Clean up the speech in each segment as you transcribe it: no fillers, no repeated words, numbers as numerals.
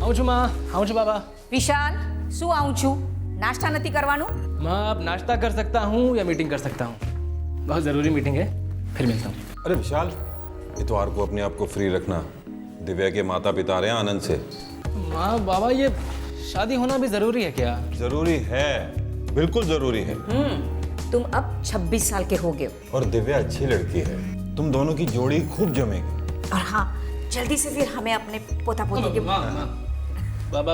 આવું છું માં, આવું છું બાબા। વિશાલ, શું આવું છું? નાસ્તા નથી કરવાનું? माँ आप नाश्ता कर सकता हूँ या मीटिंग कर सकता हूँ? बहुत ज़रूरी मीटिंग है, फिर मिलता हूँ। अरे विशाल, इतवार को अपने आप को फ्री रखना। दिव्या के माता पिता आ रहे हैं आनंद से। माँ बाबा ये शादी होना भी ज़रूरी है क्या? जरूरी है, बिल्कुल जरूरी है। तुम अब 26 साल के हो गए हो। और दिव्या अच्छी लड़की है, तुम दोनों की जोड़ी खूब जमेगी। और हाँ, जल्दी से फिर हमें अपने पोता पोती के माँ बाबा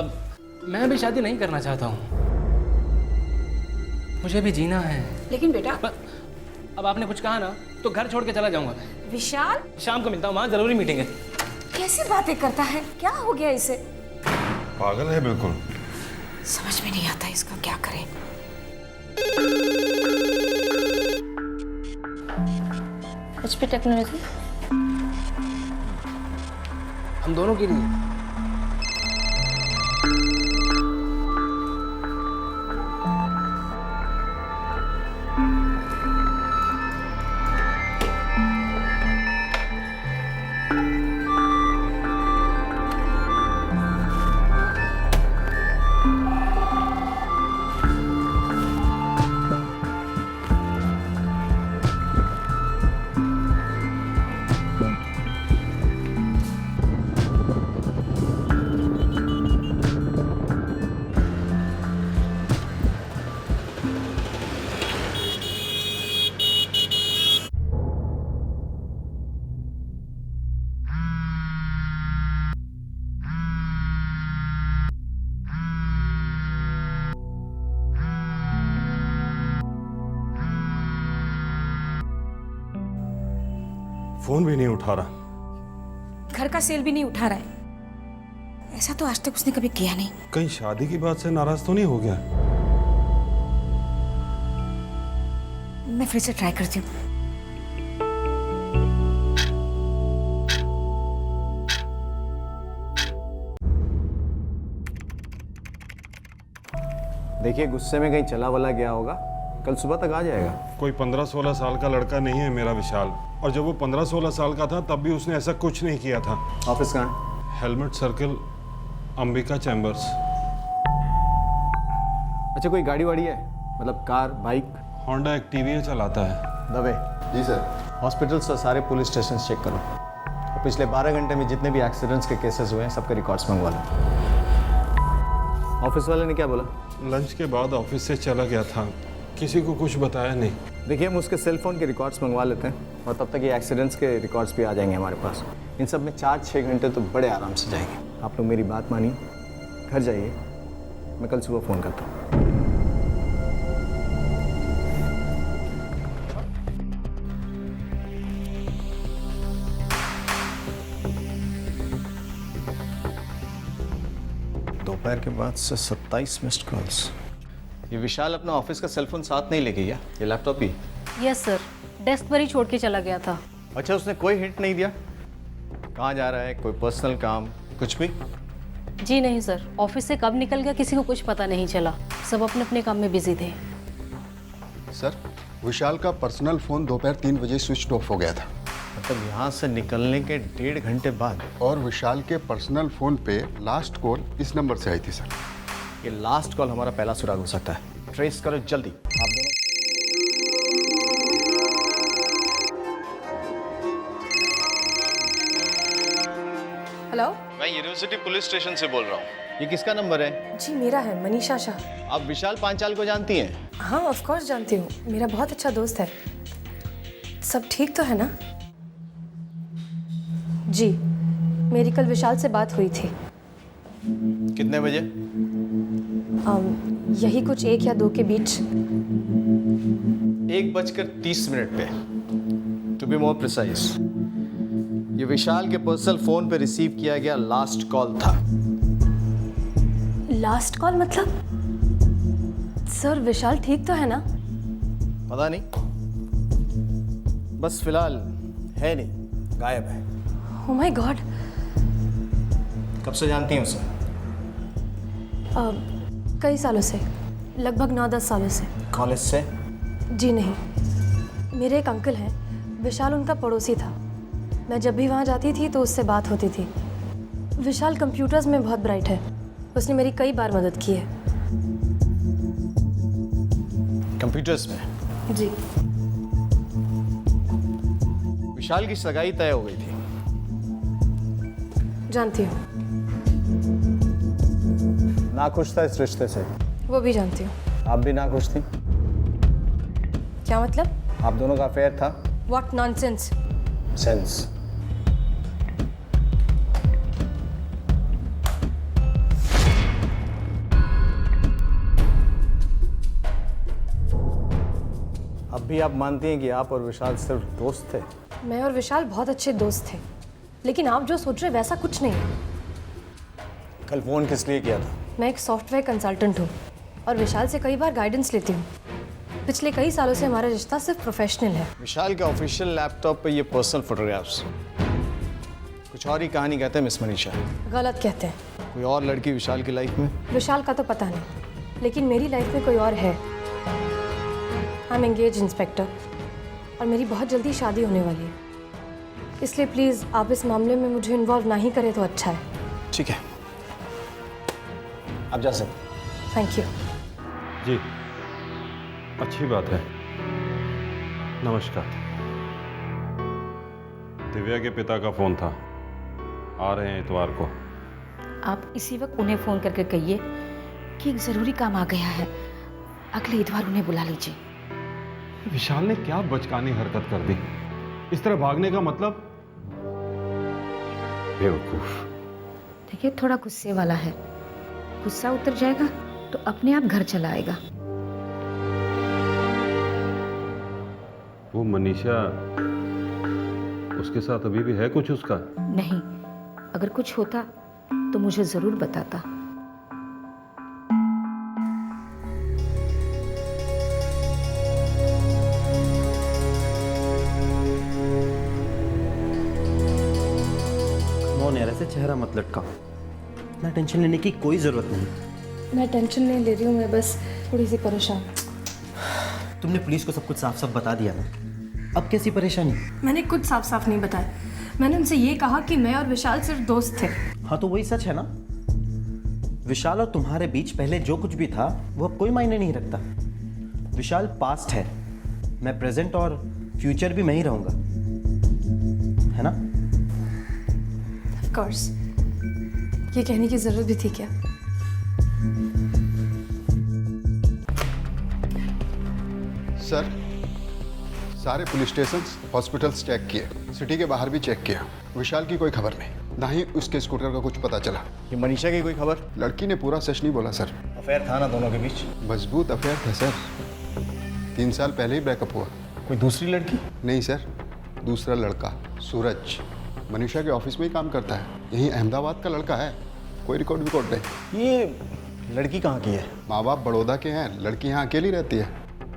मैं भी शादी नहीं करना चाहता हूँ, मुझे भी जीना है। लेकिन बेटा अब आपने कुछ कहा ना तो घर छोड़ के चला जाऊंगा मैं। विशाल शाम को मिलता हूँ, माँ ज़रूरी मीटिंग है। कैसी बातें करता है? क्या हो गया इसे? पागल है बिल्कुल। समझ में नहीं आता इसका क्या करें। HP टेक्नोलॉजी हम दोनों के लिए। फोन भी नहीं उठा रहा। घर का सेल भी नहीं उठा रहा है। ऐसा तो आज तक उसने कभी किया नहीं। कहीं शादी की बात से नाराज तो नहीं हो गया? मैं फिर से ट्राई करती हूँ। देखिए गुस्से में कहीं चला वला गया होगा, कल सुबह तक आ जाएगा। कोई 15-16 साल का लड़का नहीं है मेरा विशाल। और जब वो 15-16 साल का था तब भी उसने ऐसा कुछ नहीं किया था। ऑफिस कहाँ? Helmet circle, Ambika chambers. अच्छा कोई गाड़ी वाड़ी है, मतलब कार बाइक? होंडा एक्टिविया चलाता है। दबे जी सर। हॉस्पिटल्स और सारे पुलिस स्टेशन चेक करो और पिछले 12 घंटे में जितने भी एक्सीडेंट्स के केसेस हुए हैं सबके रिकॉर्ड्स मंगवा लो। ऑफिस वाले ने क्या बोला? लंच के बाद ऑफिस से चला गया था, किसी को कुछ बताया नहीं। देखिए हम उसके सेल फोन के रिकॉर्ड्स मंगवा लेते हैं और तब तक ये एक्सीडेंट्स के रिकॉर्ड्स भी आ जाएंगे हमारे पास। इन सब में 4-6 घंटे तो बड़े आराम से जाएंगे। आप लोग मेरी बात मानिए, घर जाइए, मैं कल सुबह फ़ोन करता हूँ। दोपहर के बाद से 27 मिस्ड कॉल्स। ये विशाल अपना ऑफिस का सेल फोन साथ नहीं लेके गया, ये लैपटॉप भी? यस सर, डेस्क पर ही छोड़ के चला गया था। अच्छा उसने कोई हिंट नहीं दिया कहाँ जा रहा है, कोई पर्सनल काम कुछ भी? जी नहीं सर, ऑफिस से कब निकल गया किसी को कुछ पता नहीं चला, सब अपने अपने काम में बिजी थे। सर, विशाल का पर्सनल फ़ोन दोपहर 3 बजे स्विच ऑफ हो गया था। मतलब यहाँ से निकलने के 1.5 घंटे बाद? और विशाल के पर्सनल फ़ोन पे लास्ट कॉल इस नंबर से आई थी सर। ये लास्ट कॉल हमारा पहला सुराग हो सकता है, ट्रेस करो जल्दी। आप दोनों हेलो, मैं यूनिवर्सिटी पुलिस स्टेशन से बोल रहा हूँ। ये किसका नंबर है? जी मेरा है, मनीषा शाह। आप विशाल पांचाल को जानती हैं? हाँ ऑफ कोर्स जानती हूँ, मेरा बहुत अच्छा दोस्त है। सब ठीक तो है ना? जी मेरी कल विशाल से बात हुई थी। कितने बजे? यही कुछ 1 या 2 के बीच। 1:30 पे, टू बी मोर प्रिसाइज। ये विशाल के पर्सनल फोन पे रिसीव किया गया लास्ट कॉल था। लास्ट कॉल मतलब? सर विशाल ठीक तो है ना? पता नहीं, बस फिलहाल है नहीं, गायब है। Oh my God. कब से जानती हैं उसे? कई सालों से, लगभग 9-10 सालों से। कॉलेज से? जी नहीं, मेरे एक अंकल हैं, विशाल उनका पड़ोसी था। मैं जब भी वहाँ जाती थी तो उससे बात होती थी। विशाल कंप्यूटर्स में बहुत ब्राइट है। उसने मेरी कई बार मदद की है। कंप्यूटर्स में? जी। विशाल की सगाई तय हो गई थी। जानती हूँ। नाखुश था इस रिश्ते से। वो भी जानती हूँ। आप भी नाखुश थी? क्या मतलब? आप दोनों का अफेयर था? What nonsense! सेंस। अब भी आप मानती हैं कि आप और विशाल सिर्फ दोस्त थे? मैं और विशाल बहुत अच्छे दोस्त थे, लेकिन आप जो सोच रहे वैसा कुछ नहीं है। कल फोन किस लिए किया था? मैं एक सॉफ्टवेयर कंसल्टेंट हूँ और विशाल से कई बार गाइडेंस लेती हूँ। पिछले कई सालों से हमारा रिश्ता सिर्फ प्रोफेशनल है। विशाल के ऑफिशियल लैपटॉप पे ये पर्सनल फोटोग्राफ्स कुछ और ही कहानी कहते हैं मिस मनीषा। गलत कहते हैं। कोई और लड़की विशाल की लाइफ में? विशाल का तो पता नहीं, लेकिन मेरी लाइफ में कोई और है। आई एम एंगेज इंस्पेक्टर और मेरी बहुत जल्दी शादी होने वाली है। इसलिए प्लीज़ आप इस मामले में मुझे इन्वॉल्व ना ही करें तो अच्छा है। ठीक है, आप जा सकते। Thank you. जी, अच्छी बात है। नमस्कार। दिव्या के पिता का फोन था, आ रहे हैं इतवार को। आप इसी वक्त उन्हें फ़ोन करके कहिए कि एक ज़रूरी काम आ गया है। अगले इतवार उन्हें बुला लीजिए। विशाल ने क्या बचकानी हरकत कर दी? इस तरह भागने का मतलब? बेवकूफ। देखिए, थोड़ा गुस्से वाला है। गुस्सा उतर जाएगा तो अपने आप घर चला आएगा। वो मनीषा, उसके साथ अभी भी है कुछ उसका? नहीं, अगर कुछ होता तो मुझे ज़रूर बताता। कौन यार, ऐसे चेहरा मत लटकाओ। इतना टेंशन लेने की कोई ज़रूरत नहीं। मैं टेंशन नहीं ले रही हूँ, मैं बस थोड़ी सी परेशान। तुमने पुलिस को सब कुछ साफ साफ बता दिया ना, अब कैसी परेशानी? मैंने कुछ साफ साफ नहीं बताया। मैंने उनसे ये कहा कि मैं और विशाल सिर्फ दोस्त थे। हाँ तो वही सच है ना। विशाल और तुम्हारे बीच पहले जो कुछ भी था वो अब कोई मायने नहीं रखता। विशाल पास्ट है, मैं प्रेजेंट और फ्यूचर भी मैं ही रहूंगा, है ना? Of course. ये कहने की जरूरत भी थी क्या? सर, सारे पुलिस स्टेशन हॉस्पिटल्स चेक किए, सिटी के बाहर भी चेक किया। विशाल की कोई खबर नहीं, ना ही उसके स्कूटर का कुछ पता चला। ये मनीषा की कोई खबर? लड़की ने पूरा सच नहीं बोला सर। अफेयर था ना दोनों के बीच? मजबूत अफेयर था सर। 3 साल पहले ही ब्रेकअप हुआ। कोई दूसरी लड़की? नहीं सर, दूसरा लड़का सूरज मनीषा के ऑफिस में ही काम करता है। यही अहमदाबाद का लड़का है, कोई रिकॉर्ड नहीं। ये लड़की कहाँ की है? माँ बाप बड़ौदा के हैं, लड़की यहाँ अकेली रहती है।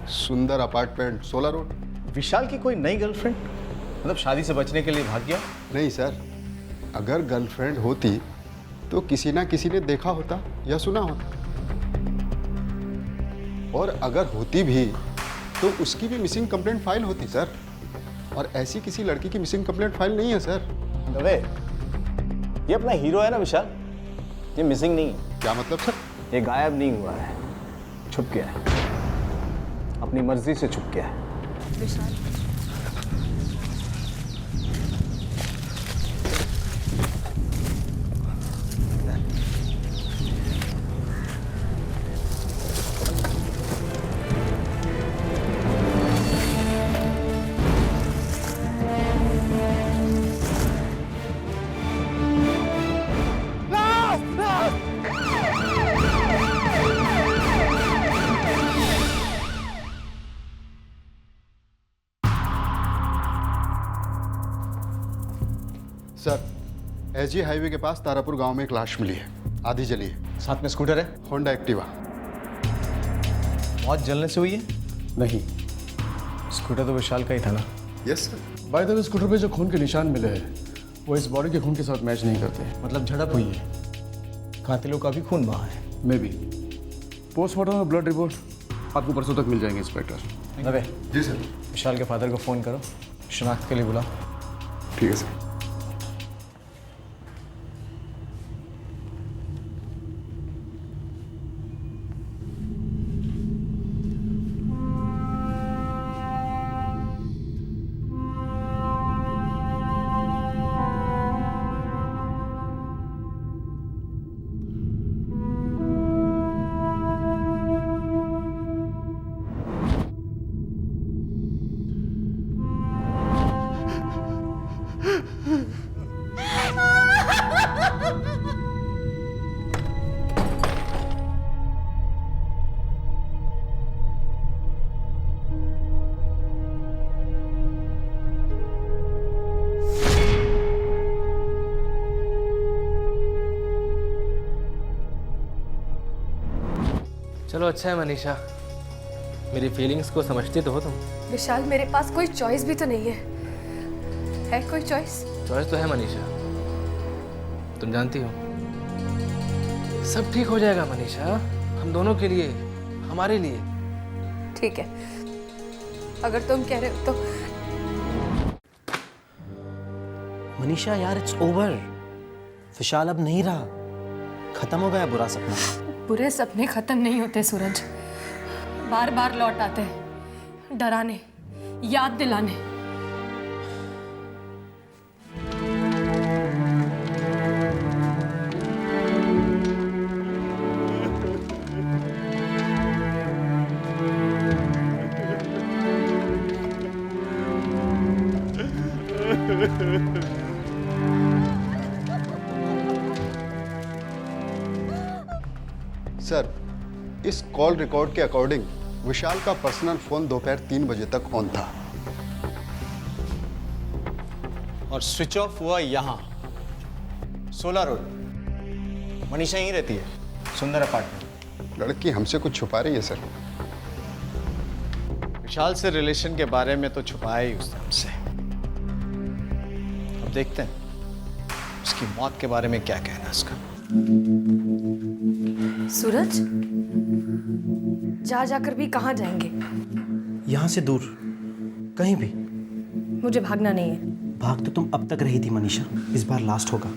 सुंदर अपार्टमेंट, 16 रोड। विशाल की कोई नई गर्लफ्रेंड? मतलब शादी से बचने के लिए भाग गया? नहीं सर, अगर गर्लफ्रेंड होती तो किसी ना किसी ने देखा होता या सुना होता, और अगर होती भी तो उसकी भी मिसिंग कंप्लेंट फाइल होती सर। और ऐसी किसी लड़की की मिसिंग कंप्लेंट फाइल नहीं है सर। दवे, ये अपना हीरो है ना विशाल, ये मिसिंग नहीं है। क्या मतलब सर? ये गायब नहीं हुआ है, छुप गया है, अपनी मर्जी से छुप गया है। सर, एसजी हाईवे के पास तारापुर गांव में एक लाश मिली है, आधी जली है। साथ में स्कूटर है? Honda Activa. मौत जलने से हुई है? नहीं। स्कूटर तो विशाल का ही था ना? Yes sir. By the way, scooter पे जो खून के निशान मिले हैं वो इस बॉडी के खून के साथ मैच नहीं करते। मतलब झड़प हुई है, कातिलों का भी खून बहा है। May be. पोस्टमार्टम और ब्लड रिपोर्ट आपको परसों तक मिल जाएंगे इंस्पेक्टर। दवे, जी सर। विशाल के फादर को फ़ोन करो, शनाख्त के लिए बुला। ठीक है सर। चलो अच्छा है मनीषा, मेरी फीलिंग्स को समझती तो हो तुम। विशाल, मेरे पास कोई चॉइस भी तो नहीं है कोई चॉइस? चॉइस तो है मनीषा, तुम जानती हो। सब ठीक हो जाएगा मनीषा, हम दोनों के लिए, हमारे लिए। ठीक है, अगर तुम कह रहे हो तो। मनीषा यार, इट्स ओवर। विशाल अब नहीं रहा, खत्म हो गया बुरा सपना। बुरे सपने खत्म नहीं होते सूरज, बार बार लौट आते हैं, डराने, याद दिलाने। सर, इस कॉल रिकॉर्ड के अकॉर्डिंग विशाल का पर्सनल फोन दोपहर 3 बजे तक ऑन था और स्विच ऑफ हुआ यहाँ 16 रोड। मनीषा यहीं रहती है, सुंदर अपार्टमेंट। लड़की हमसे कुछ छुपा रही है सर। विशाल से रिलेशन के बारे में तो छुपाया ही उसने हमसे। अब देखते हैं उसकी मौत के बारे में क्या कहना है उसका। सूरज, जा जाकर भी कहाँ जाएंगे? यहाँ से दूर, कहीं भी। मुझे भागना नहीं है। भाग तो तुम अब तक रही थी मनीषा, इस बार लास्ट होगा।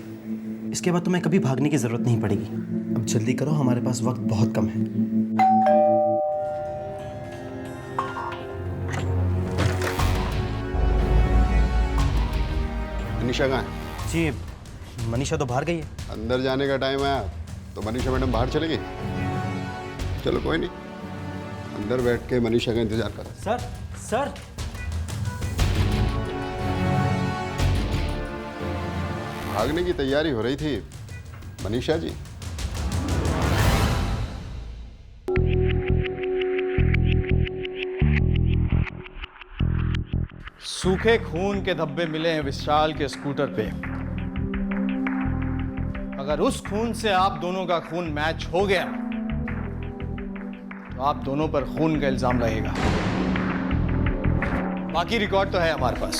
इसके बाद तुम्हें कभी भागने की जरूरत नहीं पड़ेगी। अब जल्दी करो, हमारे पास वक्त बहुत कम है। मनीषा कहाँ है? जी, मनीषा तो बाहर गई है। अंदर जाने का टाइम आया तो मनीषा मैडम बाहर चलेगी। चलो कोई नहीं, अंदर बैठ के मनीषा का इंतजार करो। सर भागने की तैयारी हो रही थी मनीषा जी। सूखे खून के धब्बे मिले हैं विशाल के स्कूटर पे। अगर उस खून से आप दोनों का खून मैच हो गया तो आप दोनों पर खून का इल्जाम लगेगा। बाकी रिकॉर्ड तो है हमारे पास।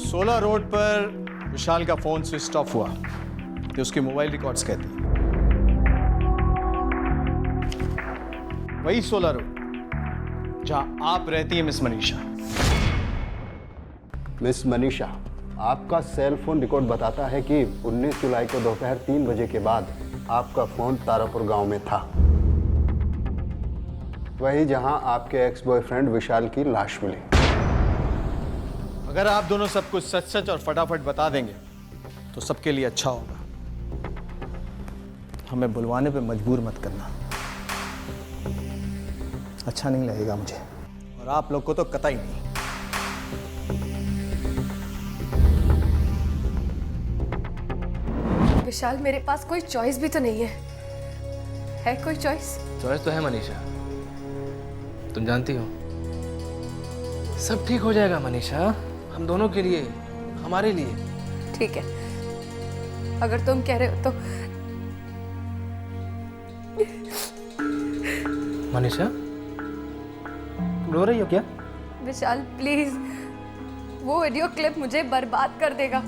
16 रोड पर विशाल का फोन स्विच ऑफ हुआ, तो उसके मोबाइल रिकॉर्ड्स कहते हैं। वही 16 रोड जहां आप रहती हैं मिस मनीषा। मिस मनीषा, आपका सेल फोन रिकॉर्ड बताता है कि 19 जुलाई को दोपहर 3 बजे के बाद आपका फोन तारापुर गांव में था, वही जहां आपके एक्स बॉयफ्रेंड विशाल की लाश मिली। अगर आप दोनों सब कुछ सच सच और फटाफट बता देंगे तो सबके लिए अच्छा होगा। हमें बुलवाने पे मजबूर मत करना, अच्छा नहीं लगेगा मुझे, और आप लोग को तो कतई नहीं। विशाल, मेरे पास कोई चॉइस भी तो नहीं है कोई चॉइस? चॉइस तो है मनीषा, तुम जानती हो। सब ठीक हो जाएगा मनीषा, हम दोनों के लिए, हमारे लिए। ठीक है, अगर तुम कह रहे हो तो। मनीषा, तुम रो रही हो क्या? विशाल प्लीज, वो वीडियो क्लिप मुझे बर्बाद कर देगा।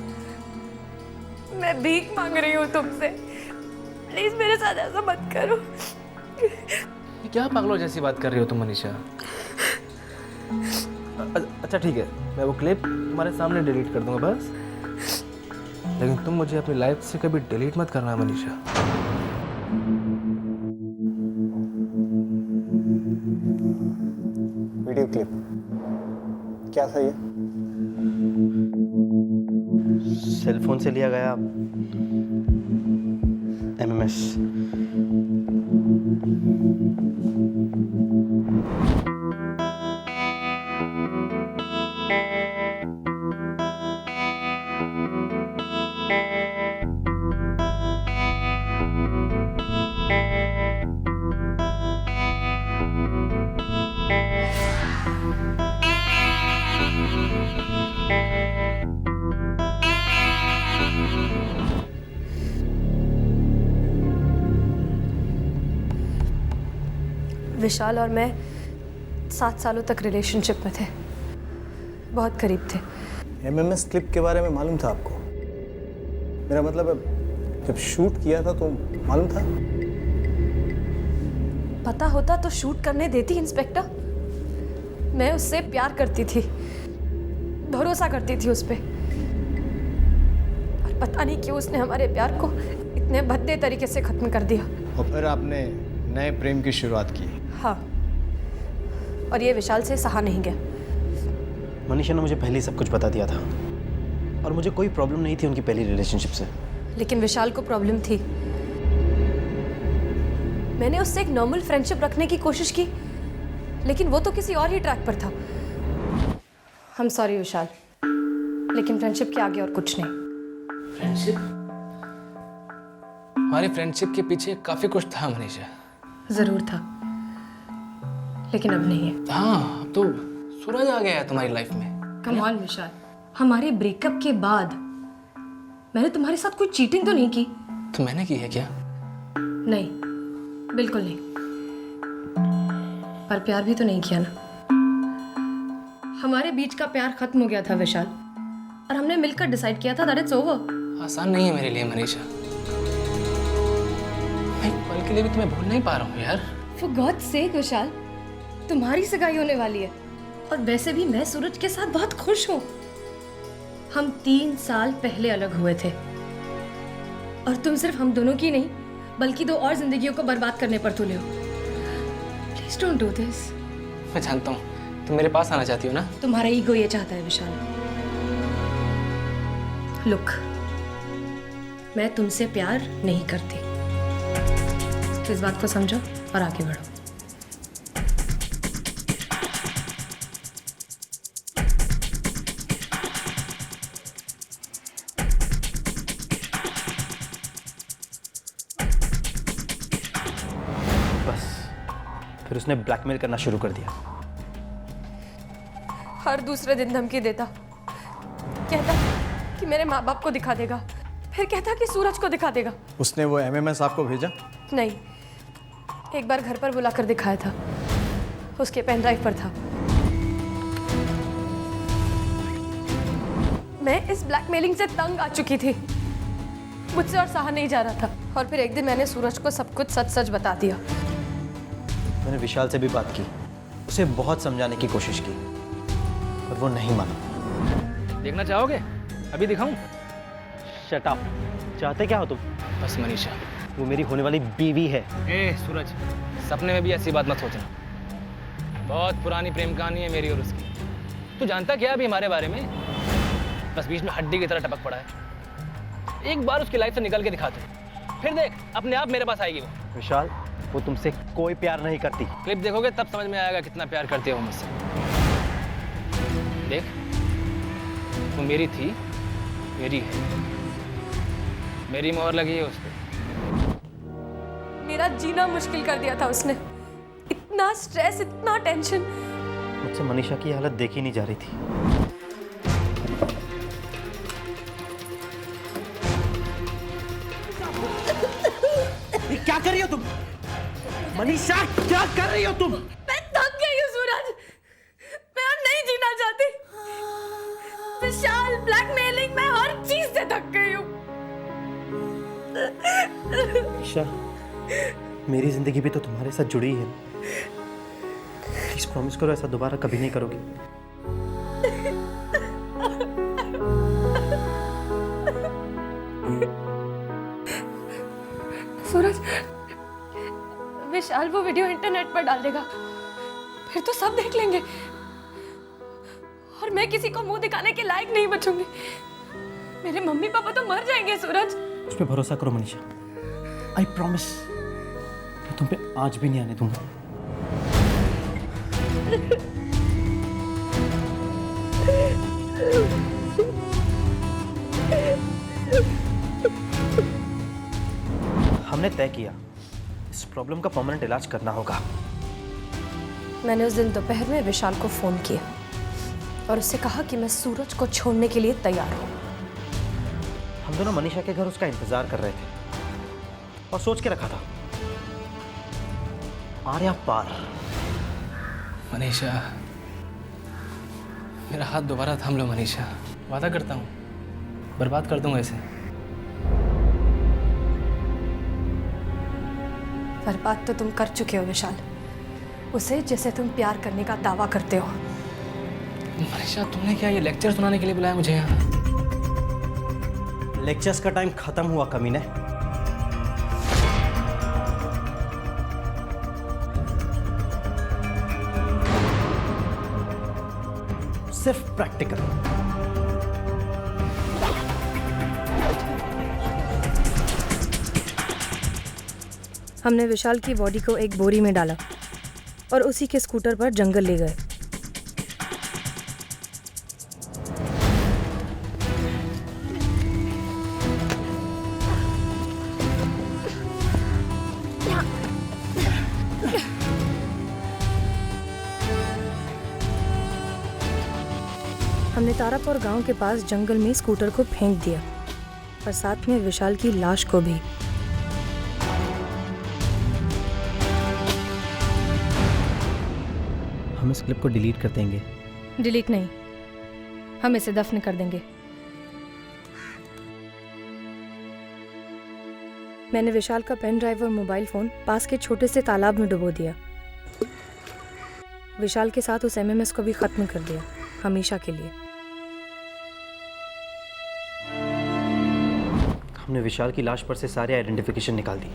मैं भीख मांग रही हूँ तुमसे, प्लीज मेरे साथ ऐसा मत करो। ये क्या पागलों जैसी बात कर रही हो तुम मनीषा? अच्छा ठीक है, मैं वो क्लिप तुम्हारे सामने डिलीट कर दूंगा बस, लेकिन तुम मुझे अपनी लाइफ से कभी डिलीट मत करना मनीषा। वीडियो क्लिप क्या था ये? सेल फोन से लिया गया MMS। विशाल और मैं 7 सालों तक रिलेशनशिप में थे, बहुत करीब थे। एमएमएस क्लिप के बारे में मालूम था आपको? मेरा मतलब है, जब शूट किया था तो मालूम था? पता होता तो शूट करने देती इंस्पेक्टर। मैं उससे प्यार करती थी, भरोसा करती थी उस पे, और पता नहीं क्यों उसने हमारे प्यार को इतने भद्दे तरीके से खत्म कर दिया। और फिर आपने नए प्रेम की शुरुआत की। हाँ, और ये विशाल से सहा नहीं गया। मनीषा ने मुझे पहले ही सब कुछ बता दिया था और मुझे कोई प्रॉब्लम नहीं थी उनकी पहली रिलेशनशिप से। लेकिन विशाल को प्रॉब्लम थी। मैंने उससे एक नॉर्मल फ्रेंडशिप रखने की कोशिश की, लेकिन वो तो किसी और ही ट्रैक पर था। हम सॉरी विशाल, लेकिन फ्रेंडशिप के आगे और कुछ नहीं। फ्रेंडशिप? हमारी फ्रेंडशिप के पीछे काफी कुछ था मनीषा। जरूर था, लेकिन अब नहीं है। हाँ, अब तो सूरज आ गया है तुम्हारी लाइफ में। कम ऑन विशाल, हमारे ब्रेकअप के बाद मैंने तुम्हारे साथ कोई चीटिंग तो नहीं की? तो मैंने की है क्या? नहीं, बिल्कुल नहीं। पर प्यार भी तो नहीं किया ना। हमारे बीच का प्यार खत्म हो गया था विशाल, और हमने मिलकर डिसाइड किया था दैट इट्स ओवर। आसान नहीं है मेरे लिए मनीषा। मैं एक पल के लिए भी तुम्हें भूल नहीं पा रहा हूँ यार। फॉर गॉड सेक विशाल, तुम्हारी सगाई होने वाली है, और वैसे भी मैं सूरज के साथ बहुत खुश हूँ। हम 3 साल पहले अलग हुए थे, और तुम सिर्फ हम दोनों की नहीं बल्कि 2 और जिंदगियों को बर्बाद करने पर तुले हो। Please don't do this. मैं जानता हूँ तुम मेरे पास आना चाहती हो ना। तुम्हारा ईगो ये चाहता है विशाल। लुक, मैं तुमसे प्यार नहीं करती, तो इस बात को समझो और आगे बढ़ो। फिर उसने ब्लैकमेल करना शुरू कर दिया। हर दूसरे दिन धमकी देता, कहता कि मेरे माँ बाप को दिखा देगा, फिर कहता कि सूरज को दिखा देगा। उसने वो एमएमएस आपको भेजा? नहीं, एक बार घर पर बुलाकर दिखाया था, उसके पेन ड्राइव पर था। मैं इस ब्लैकमेलिंग से तंग आ चुकी थी, मुझसे और सहा नहीं जा रहा था। और फिर एक दिन मैंने सूरज को सब कुछ सच सच बता दिया। मैंने विशाल से भी बात की, उसे बहुत समझाने की कोशिश की, पर वो नहीं माना। देखना चाहोगे? अभी दिखाऊं? Shut up. चाहते क्या हो तुम? बस मनीषा, वो मेरी होने वाली बीवी है। ए सूरज, सपने में भी ऐसी बात मत सोचना। बहुत पुरानी प्रेम कहानी है मेरी और उसकी। तू जानता क्या अभी हमारे बारे में? बस बीच में हड्डी की तरह टपक पड़ा है। एक बार उसकी लाइफ से निकल के दिखा तू, फिर देख अपने आप मेरे पास आएगी वो। विशाल, वो तुमसे कोई प्यार नहीं करती। क्लिप देखोगे तब समझ में आएगा कितना प्यार करती है वो मुझसे। देख, वो मेरी थी, मेरी है, मेरी मोहर लगी है उस पर। मेरा जीना मुश्किल कर दिया था उसने। इतना स्ट्रेस, इतना टेंशन। मुझसे मनीषा की हालत देखी नहीं जा रही थी। ये क्या कर रही हो तुम? मनीषा, क्या कर रही हो तुम? मैं थक गई हूँ सूरज, मैं और नहीं जीना चाहती। विशाल, ब्लैकमेलिंग, मैं हर चीज से थक गई हूँ। मनीषा, मेरी जिंदगी भी तो तुम्हारे साथ जुड़ी है। प्लीज प्रॉमिस करो ऐसा दोबारा कभी नहीं करोगे। सूरज, विशाल वो वीडियो इंटरनेट पर डाल देगा, फिर तो सब देख लेंगे, और मैं किसी को मुंह दिखाने के लायक नहीं बचूंगी। मेरे मम्मी पापा तो मर जाएंगे सूरज। उस पर भरोसा करो मनीषा, आई प्रॉमिस मैं तुम पे आज भी नहीं आने दूंगा। हमने तय किया इस प्रॉब्लम का परमानेंट इलाज करना होगा। मैंने उस दिन दोपहर में विशाल को फोन किया और उससे कहा कि मैं सूरज को छोड़ने के लिए तैयार हूँ। हम दोनों मनीषा के घर उसका इंतजार कर रहे थे और सोच के रखा था आर या पार। मनीषा, मेरा हाथ दोबारा थाम लो मनीषा। वादा करता हूँ बर्बाद कर दूंगा इसे। बर्बाद तो तुम कर चुके हो विशाल, उसे जिसे तुम प्यार करने का दावा करते हो। मनीषा, तुमने क्या ये लेक्चर सुनाने के लिए बुलाया मुझे यहाँ? लेक्चर्स का टाइम खत्म हुआ कमीने। सिर्फ प्रैक्टिकल। हमने विशाल की बॉडी को एक बोरी में डाला और उसी के स्कूटर पर जंगल ले गए। हमने तारापुर गांव के पास जंगल में स्कूटर को फेंक दिया और साथ में विशाल की लाश को भी। हम इस क्लिप को डिलीट कर देंगे। डिलीट नहीं, हम इसे दफन कर देंगे। मैंने विशाल का पेन ड्राइव और मोबाइल फोन पास के छोटे से तालाब में डुबो दिया। विशाल के साथ उस एमएमएस को भी खत्म कर दिया, हमेशा के लिए। हमने विशाल की लाश पर से सारे आइडेंटिफिकेशन निकाल दी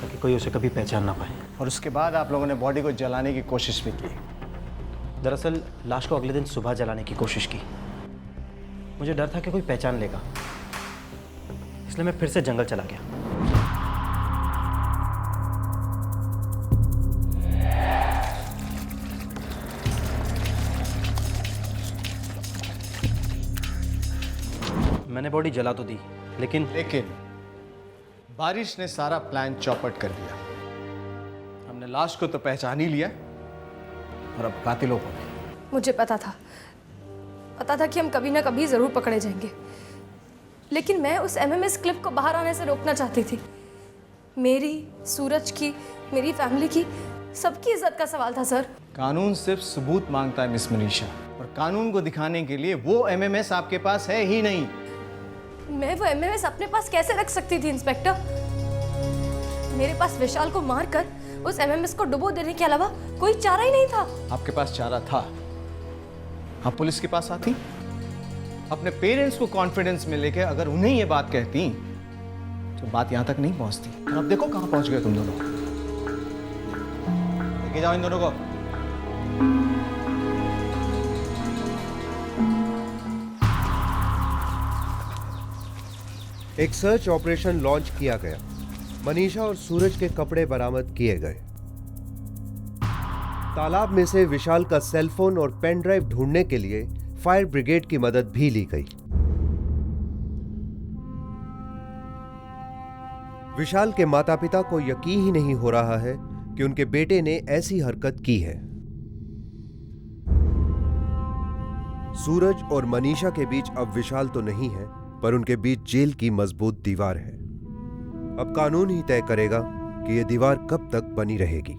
ताकि कोई उसे कभी पहचान ना पाए। और उसके बाद आप लोगों ने बॉडी को जलाने की कोशिश भी की। दरअसल लाश को अगले दिन सुबह जलाने की कोशिश की। मुझे डर था कि कोई पहचान लेगा, इसलिए मैं फिर से जंगल चला गया। मैंने बॉडी जला तो दी, लेकिन बारिश ने सारा प्लान चौपट कर दिया। हमने लाश को तो पहचान ही लिया और अब कातिलों को भी। मुझे पता था कि हम कभी ना कभी जरूर पकड़े जाएंगे, लेकिन मैं उस एमएमएस क्लिप को बाहर आने से रोकना चाहती थी। मेरी, सूरज की, मेरी फैमिली की, सबकी इज्जत का सवाल था सर। कानून सिर्फ सबूत मांगता है मिस मनीषा, और कानून को दिखाने के लिए वो एमएमएस आपके पास है ही नहीं। मैं वो एमएमएस अपने पास कैसे रख सकती थी इंस्पेक्टर? मेरे पास विशाल को मारकर उस एमएमएस को डुबो देने के अलावा कोई चारा ही नहीं था। आपके पास चारा था, आप पुलिस के पास आती, अपने पेरेंट्स को कॉन्फिडेंस में लेके अगर उन्हें ये बात कहती तो बात यहां तक नहीं पहुंचती। और अब देखो कहां पहुंच गए तुम दोनों। लेके जाओ इन दोनों को। एक सर्च ऑपरेशन लॉन्च किया गया। मनीषा और सूरज के कपड़े बरामद किए गए। तालाब में से विशाल का सेलफोन और पेन ड्राइव ढूंढने के लिए फायर ब्रिगेड की मदद भी ली गई। विशाल के माता पिता को यकीन ही नहीं हो रहा है कि उनके बेटे ने ऐसी हरकत की है। सूरज और मनीषा के बीच अब विशाल तो नहीं है, पर उनके बीच जेल की मजबूत दीवार है। अब कानून ही तय करेगा कि यह दीवार कब तक बनी रहेगी।